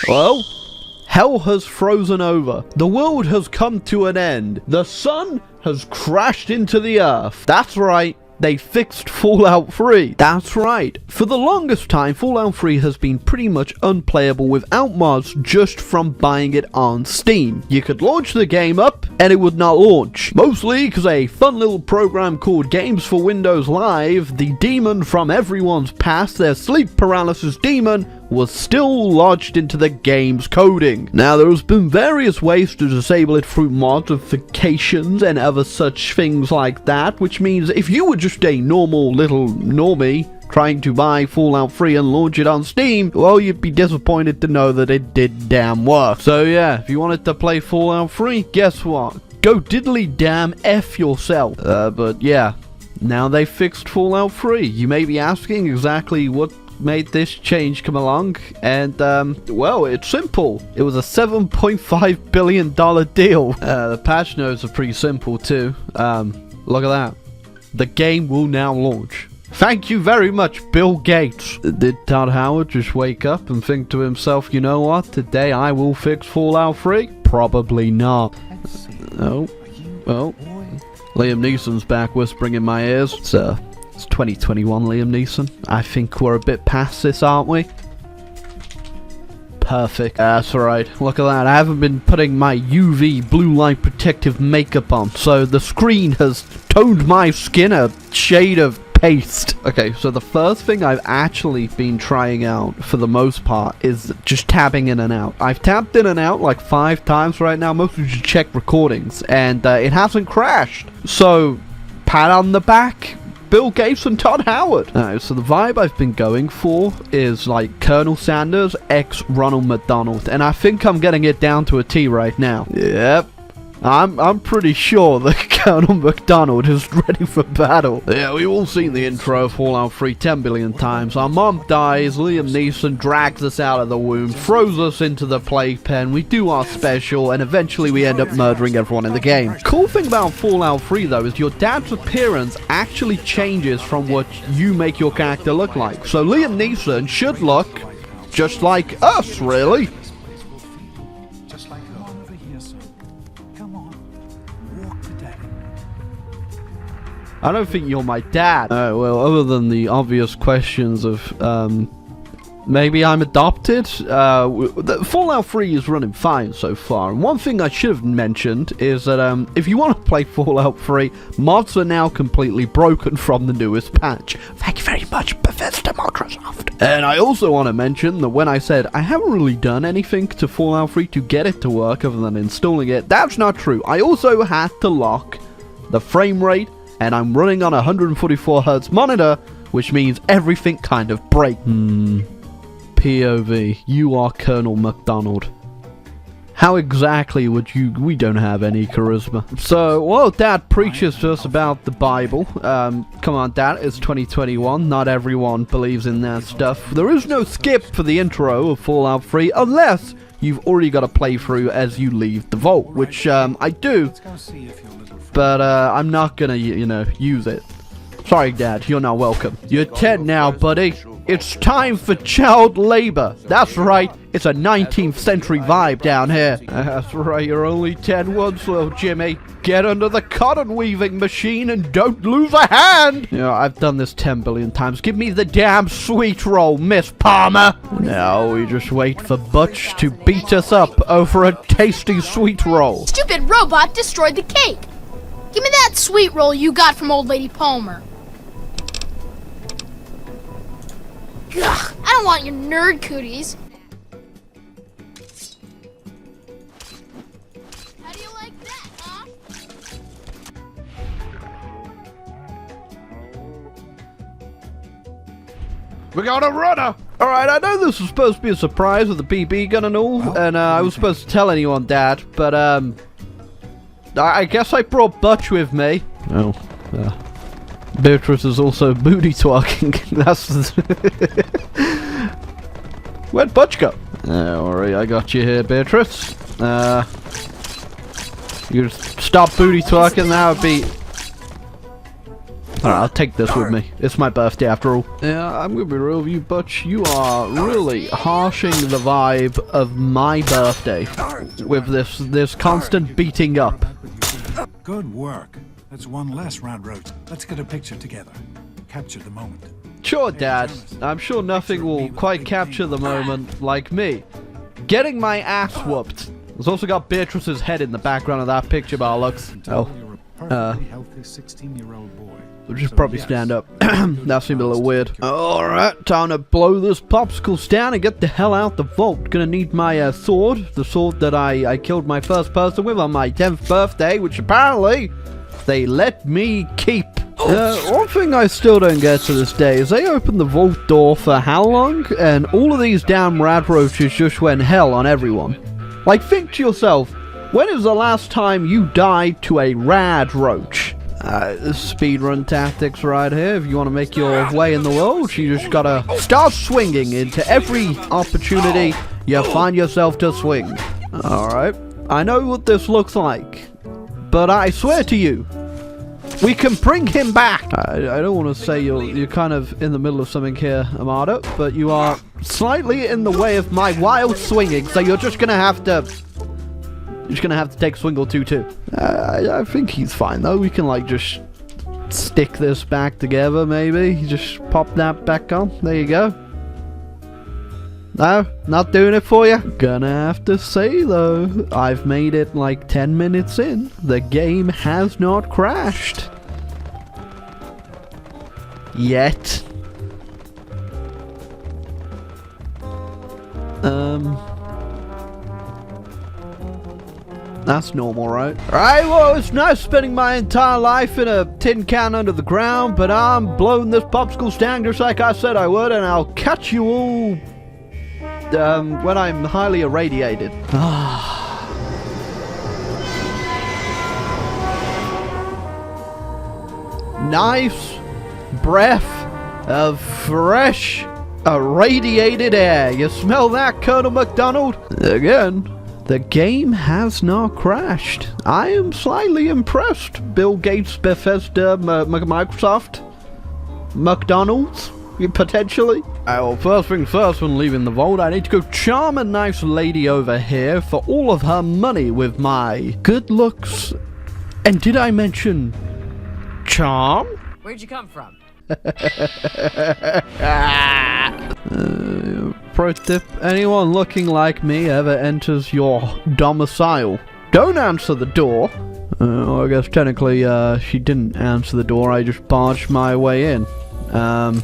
Well, hell has frozen over. The world has come to an end. The sun has crashed into the earth. That's right. They fixed Fallout 3. That's right. For the longest time, Fallout 3 has been pretty much unplayable without mods just from buying it on Steam. You could launch the game up and it would not launch. Mostly because a fun little program called Games for Windows Live, the demon from everyone's past, their sleep paralysis demon, was still lodged into the game's coding. Now, there's been various ways to disable it through modifications and other such things like that, which means if you were just a normal little normie trying to buy Fallout 3 and launch it on Steam, well, you'd be disappointed to know that it did damn work. So yeah, if you wanted to play Fallout 3, guess what? Go diddly damn F yourself. But yeah, now they fixed Fallout 3. You may be asking exactly what made this change come along, and well, it's simple. It was a $7.5 billion deal. The patch notes are pretty simple too. Look at that. The game will now launch. Thank you very much, Bill Gates. Did Todd Howard just wake up and think to himself, you know what, today I will fix Fallout 3? Probably not. Oh, well, Liam Neeson's back whispering in my ears. It's 2021, Liam Neeson. I think we're a bit past this, aren't we? Perfect. That's alright. Look at that. I haven't been putting my UV blue light protective makeup on, so the screen has toned my skin a shade of paste. Okay, so the first thing I've actually been trying out, for the most part, is just tabbing in and out. I've tapped in and out like 5 times right now, mostly to check recordings, and it hasn't crashed. So, pat on the back, Bill Gates and Todd Howard. So the vibe I've been going for is like Colonel Sanders x Ronald McDonald, and I think I'm getting it down to a T right now. Yep. I'm pretty sure that Colonel McDonald is ready for battle. Yeah, we've all seen the intro of Fallout 3 10 billion times. Our mom dies, Liam Neeson drags us out of the womb, throws us into the playpen, we do our special, and eventually we end up murdering everyone in the game. Cool thing about Fallout 3 though is your dad's appearance actually changes from what you make your character look like. So Liam Neeson should look just like us, really. I don't think you're my dad. Well, other than the obvious questions of, maybe I'm adopted? Fallout 3 is running fine so far. And one thing I should have mentioned is that, if you want to play Fallout 3, mods are now completely broken from the newest patch. Thank you very much, Bethesda Microsoft. And I also want to mention that when I said I haven't really done anything to Fallout 3 to get it to work other than installing it, that's not true. I also had to lock the frame rate, and I'm running on a 144Hz monitor, which means everything kind of breaks. POV, you are Colonel McDonald. How exactly would you... We don't have any charisma. So, while Dad preaches to us about the Bible, come on Dad, it's 2021, not everyone believes in that stuff. There is no skip for the intro of Fallout 3, unless you've already got a playthrough as you leave the vault, which I do. But I'm not gonna, use it. Sorry, Dad, you're not welcome. You're 10 now, buddy. It's time for child labor. That's right, it's a 19th century vibe down here. That's right, you're only 10 once, little Jimmy. Get under the cotton weaving machine and don't lose a hand. I've done this 10 billion times. Give me the damn sweet roll, Miss Palmer. Now we just wait for Butch to beat us up over a tasty sweet roll. Stupid robot destroyed the cake. Give me that sweet roll you got from old lady Palmer. Ugh, I don't want your nerd cooties. How do you like that, huh? We got a runner! Alright, I know this was supposed to be a surprise with the BB gun and all, and I was supposed to tell anyone, Dad, but I guess I brought Butch with me. Oh, Beatrice is also booty twerking. That's where'd Butch go? Alright, I got you here, Beatrice. You just stop booty twerking, that would be... Alright, I'll take this with me. It's my birthday after all. Yeah, I'm gonna be real with you, Butch. You are really harshing the vibe of my birthday with this constant beating up. Good work. That's one less round road. Let's get a picture together. Capture the moment. Sure, Dad. I'm sure nothing will quite capture the moment like me getting my ass whooped. There's also got Beatrice's head in the background of that picture, by looks. Oh. Healthy 16-year-old boy. We'll just probably stand up. That seemed a little weird. Alright, time to blow this popsicle down and get the hell out the vault. Gonna need my sword. The sword that I killed my first person with on my 10th birthday, which apparently they let me keep. One thing I still don't get to this day is they opened the vault door for how long? And all of these damn rad roaches just went hell on everyone. Like, think to yourself, when is the last time you died to a rad roach? Speedrun tactics right here. If you want to make your way in the world, you just gotta start swinging into every opportunity you find yourself to swing. Alright, I know what this looks like, but I swear to you, we can bring him back! I don't want to say you're kind of in the middle of something here, Amada, but you are slightly in the way of my wild swinging, so you're just gonna have to... You're just gonna have to take a swing or two, too. I think he's fine, though. We can, like, just stick this back together, maybe. Just pop that back on. There you go. No? Not doing it for you? Gonna have to say, though, I've made it, like, 10 minutes in. The game has not crashed. Yet. That's normal, right? Alright, well, it's nice spending my entire life in a tin can under the ground, but I'm blowing this popsicle stand just like I said I would, and I'll catch you all when I'm highly irradiated. Nice breath of fresh, irradiated air. You smell that, Colonel McDonald? Again, the game has not crashed. I am slightly impressed. Bill Gates, Bethesda, Microsoft, McDonald's, potentially. Well, first things first, when leaving the vault, I need to go charm a nice lady over here for all of her money with my good looks. And did I mention charm? Where'd you come from? Pro tip, anyone looking like me ever enters your domicile, don't answer the door. Well, I guess technically she didn't answer the door, I just barged my way in. I'd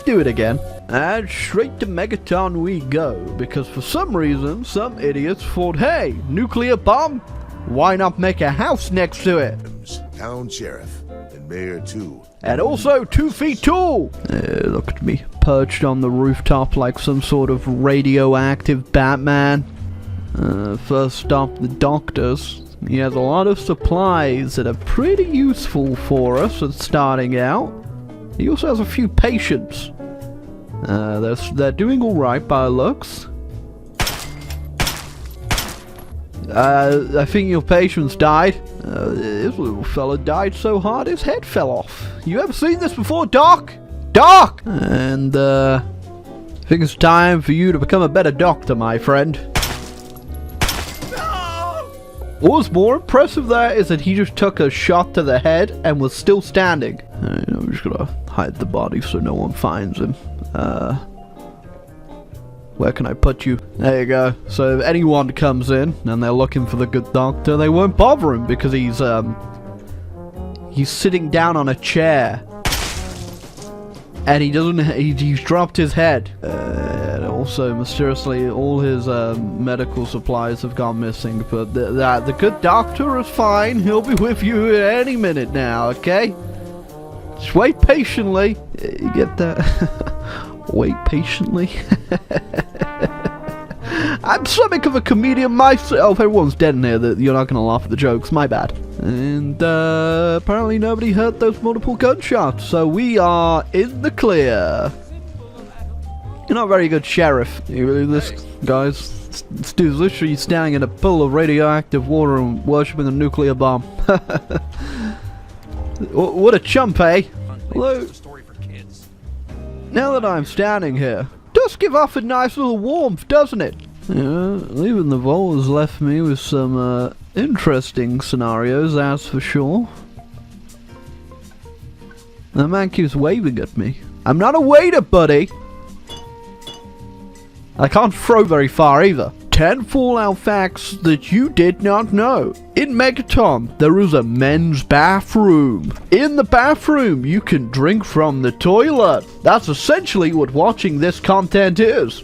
do it again. And straight to Megaton we go, because for some reason, some idiots thought, hey, nuclear bomb? Why not make a house next to it? Town sheriff, and mayor too. And also 2 feet tall! Look at me, perched on the rooftop like some sort of radioactive Batman. First stop, the doctor's. He has a lot of supplies that are pretty useful for us at starting out. He also has a few patients. They're doing alright by looks. I think your patients died. This little fella died so hard his head fell off. You ever seen this before, Doc? Doc! And, I think it's time for you to become a better doctor, my friend. What's more impressive there is that he just took a shot to the head and was still standing. I'm just gonna hide the body so no one finds him. Where can I put you? There you go. So if anyone comes in and they're looking for the good doctor, they won't bother him because he's sitting down on a chair. And he's dropped his head. And also, mysteriously, all his medical supplies have gone missing. But the good doctor is fine. He'll be with you at any minute now, okay? Just wait patiently. You get that? Wait patiently. I'm something of a comedian myself. Everyone's dead in here. You're not gonna laugh at the jokes. My bad. And apparently nobody heard those multiple gunshots, so we are in the clear. You're not a very good sheriff. This guys, this dude's literally standing in a pool of radioactive water and worshipping a nuclear bomb. What a chump, eh? Hello. Now that I'm standing here, does give off a nice little warmth, doesn't it? Yeah, leaving the vault has left me with some interesting scenarios, that's for sure. The man keeps waving at me. I'm not a waiter, buddy! I can't throw very far either. 10 Fallout facts that you did not know. In Megaton, there is a men's bathroom. In the bathroom, you can drink from the toilet. That's essentially what watching this content is.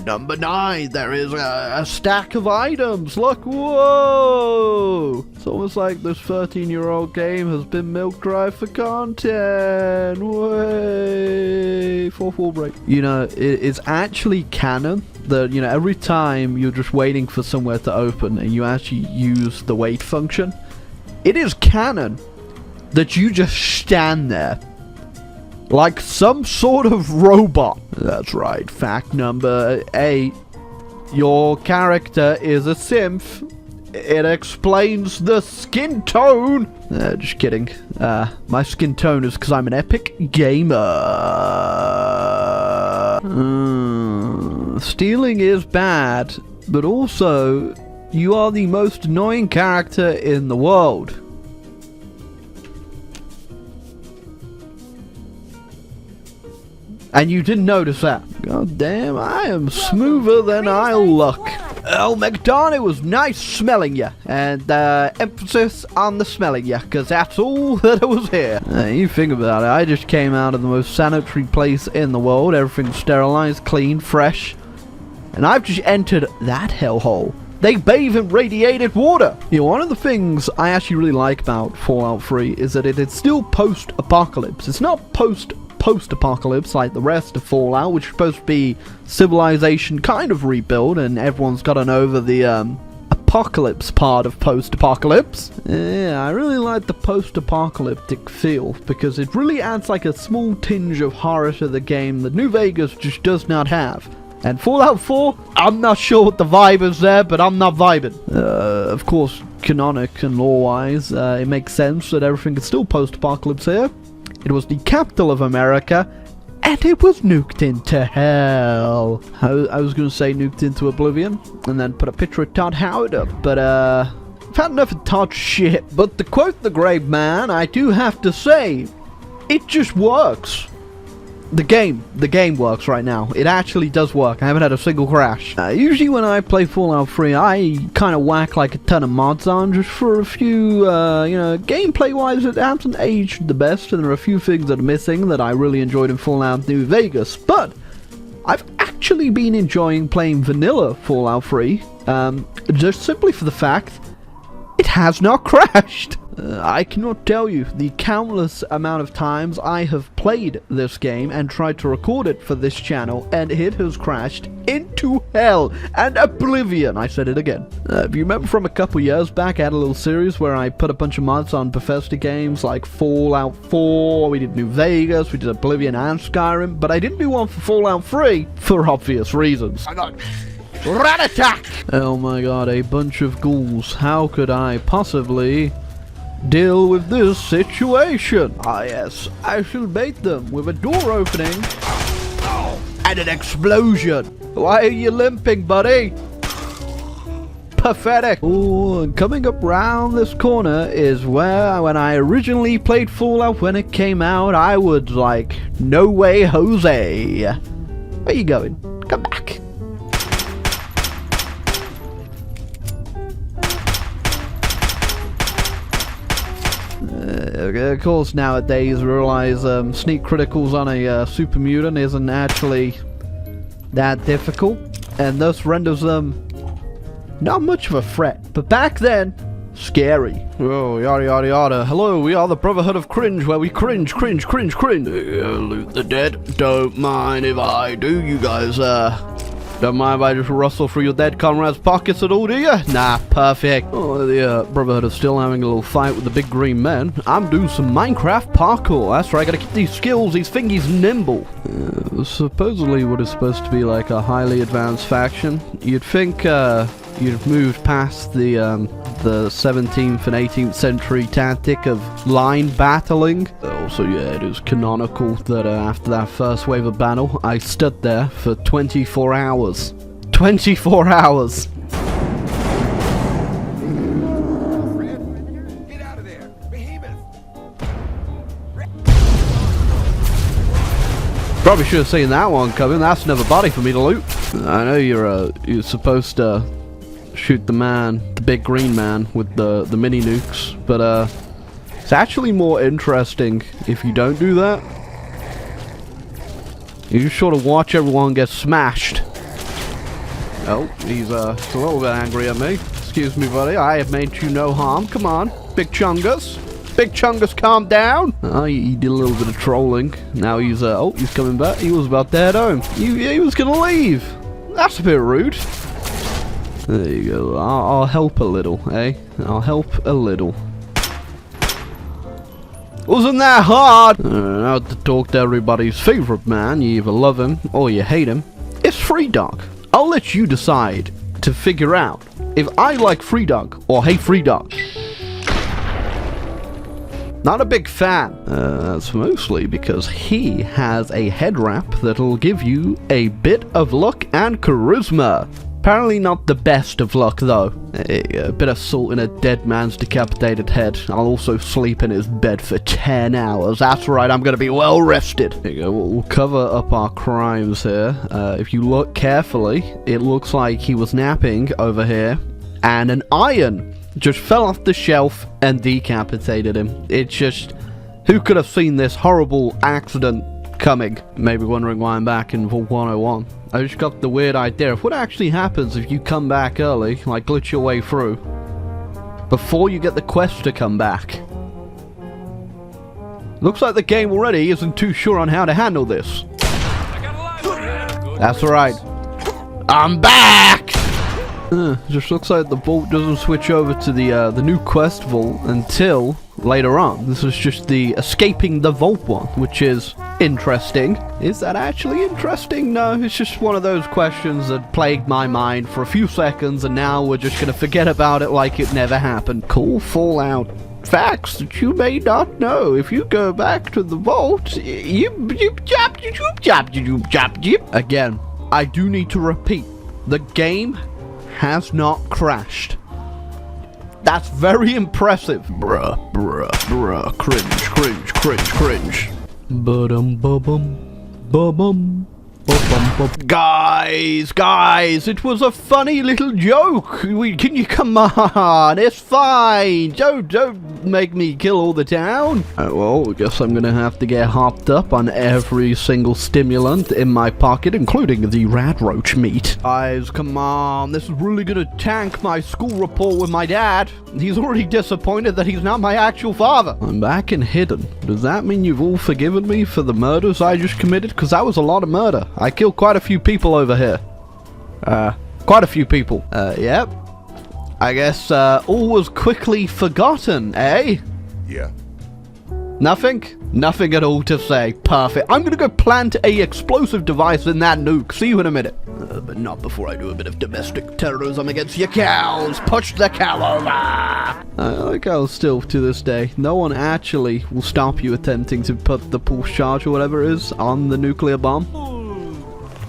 Number 9, there is a stack of items. Look, whoa! It's almost like this 13-year-old game has been milk dry for content. Way. 4th wall break. You know, it's actually canon that, you know, every time you're just waiting for somewhere to open and you actually use the wait function, it is canon that you just stand there like some sort of robot. That's right. Fact number 8. Your character is a synth. It explains the skin tone. Just kidding. My skin tone is because I'm an epic gamer. Stealing is bad, but also you are the most annoying character in the world. And you didn't notice that. God damn, I am smoother than I look. Oh, McDon, it was nice smelling you. And emphasis on the smelling you, because that's all that was here. You think about it, I just came out of the most sanitary place in the world. Everything's sterilized, clean, fresh. And I've just entered that hellhole. They bathe in radiated water. You know, one of the things I actually really like about Fallout 3 is that it is still post-apocalypse. It's not post-apocalypse like the rest of Fallout, which is supposed to be civilization kind of rebuild, and everyone's gotten over the apocalypse part of post-apocalypse. Yeah, I really like the post-apocalyptic feel, because it really adds like a small tinge of horror to the game that New Vegas just does not have. And Fallout 4, I'm not sure what the vibe is there, but I'm not vibing. Of course, canonic and lore-wise, it makes sense that everything is still post-apocalypse here. It was the capital of America, and it was nuked into hell. I was going to say nuked into oblivion, and then put a picture of Todd Howard up, but I've had enough of Todd's shit. But to quote the grave man, I do have to say, it just works. The game works right now. It actually does work. I haven't had a single crash. Usually when I play Fallout 3, I kind of whack like a ton of mods on just for a few, you know, gameplay-wise it hasn't aged the best, and there are a few things that are missing that I really enjoyed in Fallout New Vegas, but I've actually been enjoying playing vanilla Fallout 3, just simply for the fact it has not crashed. I cannot tell you the countless amount of times I have played this game and tried to record it for this channel, and it has crashed into hell and oblivion. I said it again. If you remember from a couple years back, I had a little series where I put a bunch of mods on Bethesda games like Fallout 4, we did New Vegas, we did Oblivion and Skyrim, but I didn't do one for Fallout 3 for obvious reasons. Rat attack! Oh my god, a bunch of ghouls. How could I possibly deal with this situation? Ah yes, I shall bait them with a door opening and an explosion. Why are you limping, buddy? Pathetic. Oh, and coming up round this corner is where, when I originally played Fallout when it came out, I was like, no way, Jose. Where you going? Come back. Of course, nowadays realize sneak criticals on a super mutant isn't actually that difficult, and thus renders them not much of a threat. But back then, scary. Oh, yada yada yada. Hello, we are the Brotherhood of Cringe, where we cringe. Loot the dead. Don't mind if I do, you guys. Don't mind if I just rustle through your dead comrades' pockets at all, do you? Nah, perfect. Oh, the Brotherhood is still having a little fight with the big green men. I'm doing some Minecraft parkour. That's right, I gotta keep these skills, these thingies nimble. Supposedly what is supposed to be like a highly advanced faction. You'd think you'd have moved past the the 17th and 18th century tactic of line battling. Also, yeah, it is canonical that after that first wave of battle, I stood there for 24 hours. 24 hours! Get out of there! Behemoth! Probably should have seen that one coming. That's another body for me to loot. I know you're supposed to shoot the man, the big green man, with the mini nukes, but it's actually more interesting if you don't do that. You just sort of watch everyone get smashed. Oh, he's a little bit angry at me. Excuse me, buddy. I have made you no harm. Come on, Big Chungus. Big Chungus, calm down. Oh, he did a little bit of trolling. Now he's he's coming back. He was about to head home. He was gonna leave. That's a bit rude. There you go. I'll help a little, eh? I'll help a little. Wasn't that hard? Now to talk to everybody's favorite man. You either love him or you hate him. It's Free Dog. I'll let you decide to figure out if I like Free Dog or hate Free Dog. Not a big fan. That's mostly because he has a head wrap that'll give you a bit of luck and charisma. Apparently not the best of luck though. A bit of salt in a dead man's decapitated head. I'll also sleep in his bed for 10 hours. That's right, I'm gonna be well rested. There you go, we'll cover up our crimes here. If you look carefully, it looks like he was napping over here, and an iron just fell off the shelf and decapitated him. It's just, who could have seen this horrible accident coming? Maybe wondering why I'm back in Vault 101. I just got the weird idea of what actually happens if you come back early, like glitch your way through, before you get the quest to come back. Looks like the game already isn't too sure on how to handle this. That's right. I'm back! Just looks like the vault doesn't switch over to the new quest vault until later on. This is just the escaping the vault one, which is interesting. Is that actually interesting? No, it's just one of those questions that plagued my mind for a few seconds, and now we're just gonna forget about it like it never happened. Cool Fallout facts that you may not know. If you go back to the vault, again, I do need to repeat, the game has not crashed. That's very impressive. Bruh. Cringe. Guys, it was a funny little joke. Can you come on? It's fine. Don't make me kill all the town. Well, I guess I'm gonna have to get hopped up on every single stimulant in my pocket, including the rad roach meat. Guys, come on. This is really gonna tank my school report with my dad. He's already disappointed that he's not my actual father. I'm back and hidden. Does that mean you've all forgiven me for the murders I just committed? Because that was a lot of murder. I killed quite a few people over here. Quite a few people. Yep. I guess, all was quickly forgotten, eh? Yeah. Nothing? Nothing at all to say. Perfect. I'm gonna go plant a explosive device in that nuke. See you in a minute. But not before I do a bit of domestic terrorism against your cows. Push the cow over. I like how still to this day, no one actually will stop you attempting to put the pulse charge or whatever it is on the nuclear bomb.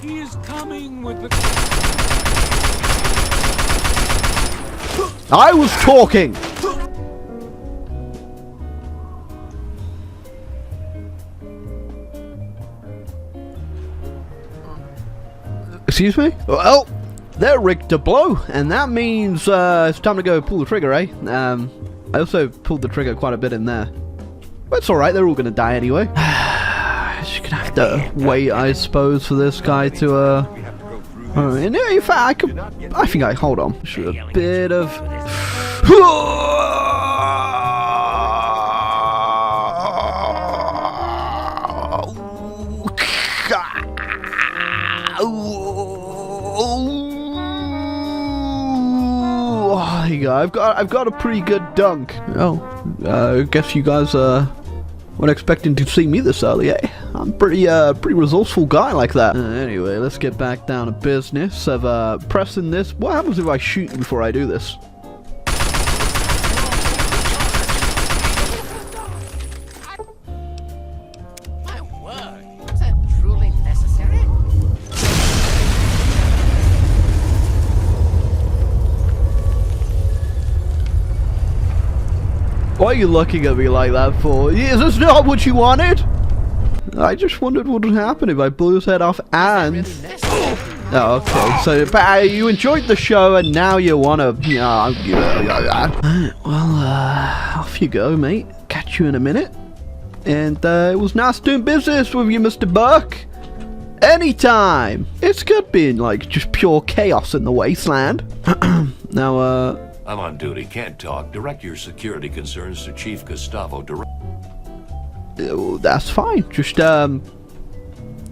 He's coming with the... I was talking! Excuse me? Well, they're rigged to blow, and that means it's time to go pull the trigger, eh? I also pulled the trigger quite a bit in there. But it's alright, they're all gonna die anyway. Just gonna have to wait, I suppose, for this guy to, in fact, I think I, hold on. Should a bit of... I've got a pretty good dunk. Oh, I guess you guys weren't expecting to see me this early, eh? I'm pretty resourceful guy like that. Anyway, let's get back down to business of pressing this. What happens if I shoot before I do this? Why are you looking at me like that for? Is this not what you wanted? I just wondered what would happen if I blew his head off and... Oh, okay. So, but you enjoyed the show and now you wanna... Well, off you go, mate. Catch you in a minute. And, it was nice doing business with you, Mr. Buck. Anytime. It's good being, like, just pure chaos in the wasteland. Now, I'm on duty, can't talk. Direct your security concerns to Chief Gustavo. That's fine. Just,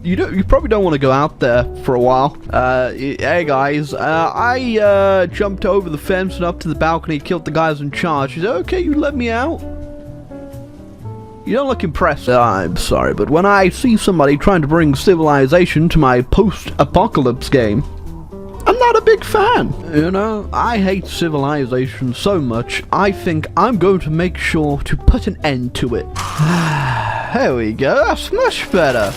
you probably don't want to go out there for a while. Hey guys, I jumped over the fence and up to the balcony, killed the guys in charge. Is it okay you let me out? You don't look impressed. I'm sorry, but when I see somebody trying to bring civilization to my post-apocalypse game, I'm not a big fan. You know, I hate civilization so much, I think I'm going to make sure to put an end to it. There we go, that's much better.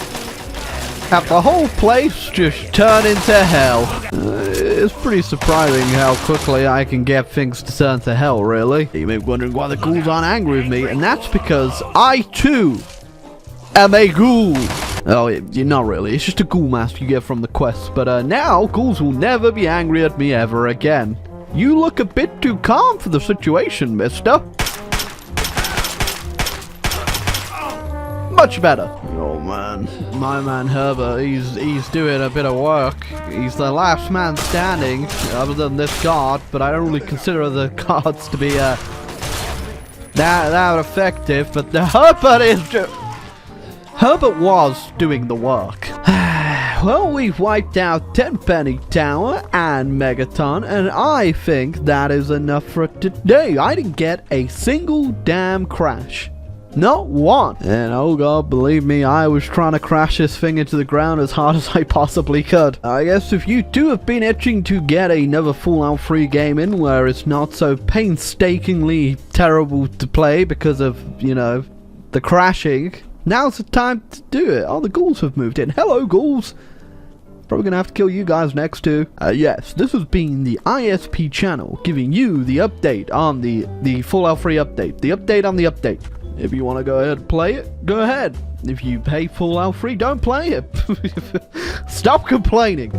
Have the whole place just turn into hell. It's pretty surprising how quickly I can get things to turn to hell, really. You may be wondering why the ghouls aren't angry with me, and that's because I, too, am a ghoul. Oh, you're not really. It's just a ghoul mask you get from the quest. But now, ghouls will never be angry at me ever again. You look a bit too calm for the situation, mister. Much better. Oh man, my man Herbert, he's doing a bit of work. He's the last man standing, other than this guard, but I don't really consider the guards to be that effective. But the Herbert was doing the work. Well, we've wiped out Tenpenny Tower and Megaton, and I think that is enough for today. I didn't get a single damn crash. Not one. And oh god, believe me, I was trying to crash this thing into the ground as hard as I possibly could. I guess if you too have been itching to get another Fallout 3 game in where it's not so painstakingly terrible to play because of, you know, the crashing, now's the time to do it. Oh, the ghouls have moved in. Hello, ghouls. Probably gonna have to kill you guys next too. Yes, this has been the ISP channel giving you the update on the Fallout 3 update. The update on the update. If you want to go ahead and play it, go ahead. If you hate Fallout 3, don't play it. Stop complaining.